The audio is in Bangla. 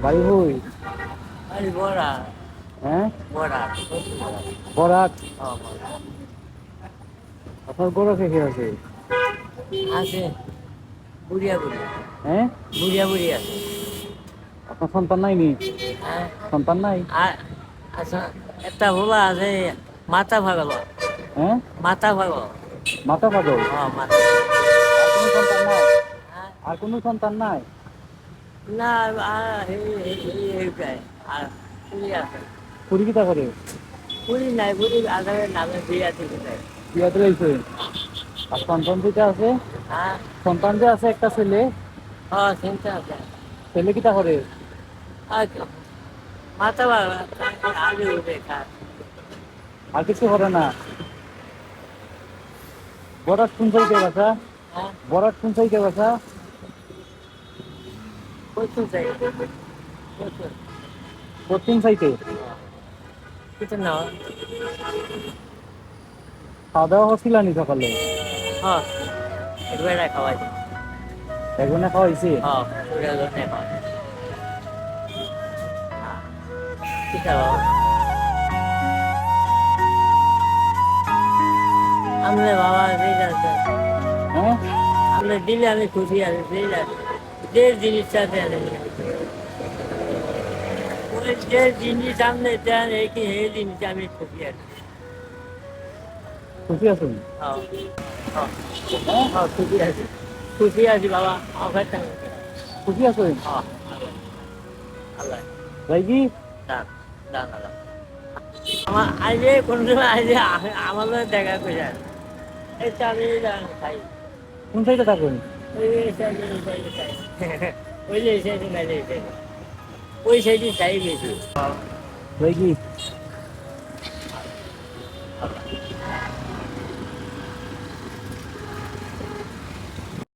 বাড়ি হই? আরে বড়া হ্যাঁ, বড়া বরাত। বড়া আপনার গরু কে কে আছে? আছে বুড়িয়া বুড়ি হ্যাঁ, বুড়িয়া বুড়ি আছে। আপনার সন্তান নাই নি? হ্যাঁ সন্তান নাই? আর আচ্ছা একটা ভোলা আছে মাথা ভাগল হ্যাঁ, মাথা ভাগল মাথা পাগল। মাথা আর কোনো সন্তান নাই? হ্যাঁ আর কোনো সন্তান নাই? না এইটাই আর পুরী আছে পুরি কিতা করে? পুরী নাই পুরী আধারের নামে বিয়া থেকে দেয়। বিয়া তো হইছে। আর সন্তান যেটা আছে, হ্যাঁ সন্তান যে আছে একটা ছেলে, চিন্তা আছে ছেলে কিতা করে? আর মাথা ভাগল আগে উঠে খায়। আর কিছু করে না? বরাত কোন সাইডে বাসা? হ্যাঁ বরাত কোন সাইডে বাসা? প্রচুর চাই প্রচুর পশ্চিম সাইডে। কিছু না খাওয়া দাওয়া হচ্ছিল নি সকালে? হ্যাঁ একবার খাওয়াই একজনে খাওয়া হয়েছে? হ্যাঁ পুরো জন্য খাওয়াই ঠিক আছে আমাদের বাবা সেই আছে হ্যাঁ, আমরা দিলে আমি খুশি আছি সেই আছে যে জিনিসটা দেন ওই যে জিনিস আপনি দেন এই জিনিস আমি খুশি আছি খুশি আছেন? হ্যাঁ হ্যাঁ হ্যাঁ, হ্যাঁ খুশি আছি বাবা আমার খুশি আছেন? হ্যাঁ আল্লাহ ভাই কি? দান দান আল্লাহ আমার আজকে কোন সময় আজকে আমাদের দেখা করে যায় এই আমি খাই কোন সাইডে থাকেন? ওই সাইডে খাই ওই যে সাইডে নাই এই সাইডে ওই সাইডে চাই বেশি ভাই কি?